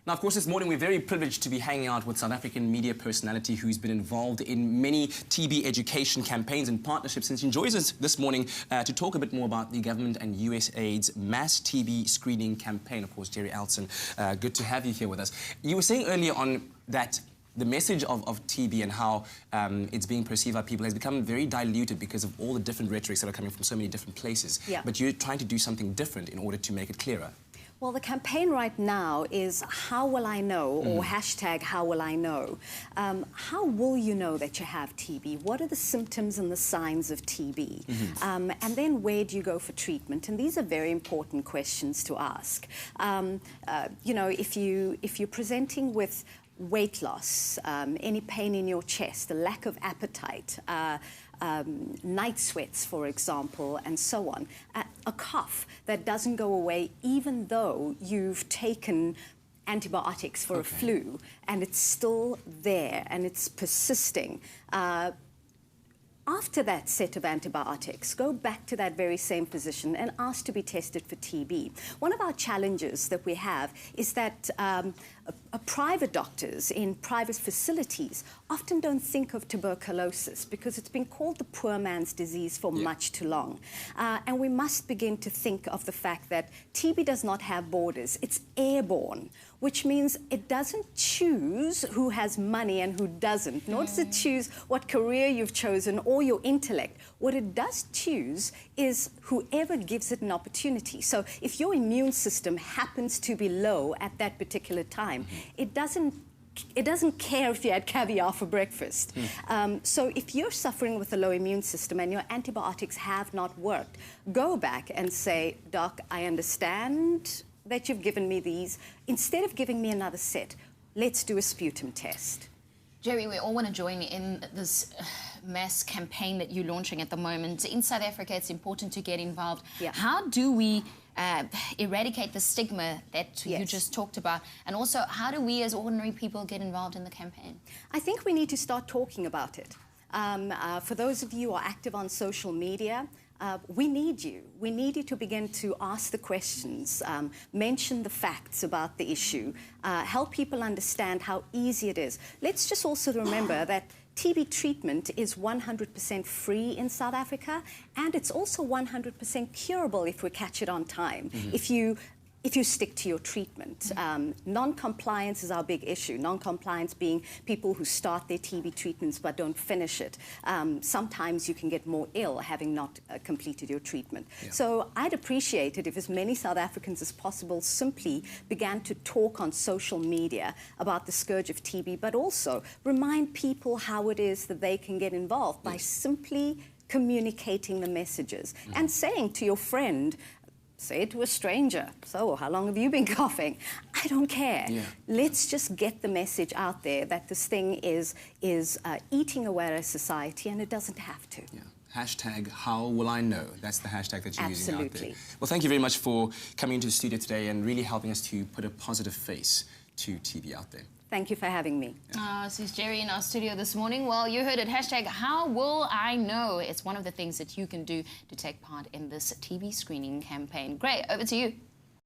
Now, of course, this morning we're very privileged to be hanging out with South African media personality who's been involved in many TB education campaigns and partnerships, and she joins us this morning to talk a bit more about the government and USAID's mass TB screening campaign. Of course, Gerry Elsdon, good to have you here with us. You were saying earlier on that the message of TB and how it's being perceived by people has become very diluted because of all the different rhetorics that are coming from so many different places. Yeah. But you're trying to do something different in order to make it clearer. Well, the campaign right now is How Will I Know, or hashtag How Will I Know. How will you know that you have TB? What are the symptoms and the signs of TB? And then where do you go for treatment? And these are very important questions to ask. You know, if you're presenting with weight loss, any pain in your chest, a lack of appetite, night sweats, for example, and so on. A cough that doesn't go away even though you've taken antibiotics for a flu, and it's still there and it's persisting. After that set of antibiotics, go back to that very same physician and ask to be tested for TB. One of our challenges that we have is that private doctors in private facilities often don't think of tuberculosis because it's been called the poor man's disease for much too long. And we must begin to think of the fact that TB does not have borders. It's airborne, which means it doesn't choose who has money and who doesn't, nor does it choose what career you've chosen or your intellect. What it does choose is whoever gives it an opportunity. So if your immune system happens to be low at that particular time, it doesn't care if you had caviar for breakfast. So if you're suffering with a low immune system and your antibiotics have not worked, go back and say, Doc, I understand that you've given me these. Instead of giving me another set, let's do a sputum test. Gerry, we all want to join in this mass campaign that you're launching at the moment. In South Africa, it's important to get involved. Yeah. How do we eradicate the stigma that you just talked about? And also, how do we as ordinary people get involved in the campaign? I think we need to start talking about it. For those of you who are active on social media, we need you. We need you to begin to ask the questions, mention the facts about the issue, help people understand how easy it is. Let's just also remember that TB treatment is 100% free in South Africa, and it's also 100% curable if we catch it on time. If you stick to your treatment. Non-compliance is our big issue. Non-compliance being people who start their TB treatments but don't finish it. Sometimes you can get more ill having not completed your treatment. So I'd appreciate it if as many South Africans as possible simply began to talk on social media about the scourge of TB, but also remind people how it is that they can get involved by simply communicating the messages and saying to your friend, say it to a stranger, so how long have you been coughing? I don't care. Let's just get the message out there that this thing is eating away at society, and it doesn't have to. Hashtag How Will I Know. That's the hashtag that you're using out there. Absolutely. Well, thank you very much for coming into the studio today and really helping us to put a positive face to TB out there. Thank you for having me. This is Gerry in our studio this morning. Well, you heard it, hashtag How Will I Know. It's one of the things that you can do to take part in this TB screening campaign. Great, over to you.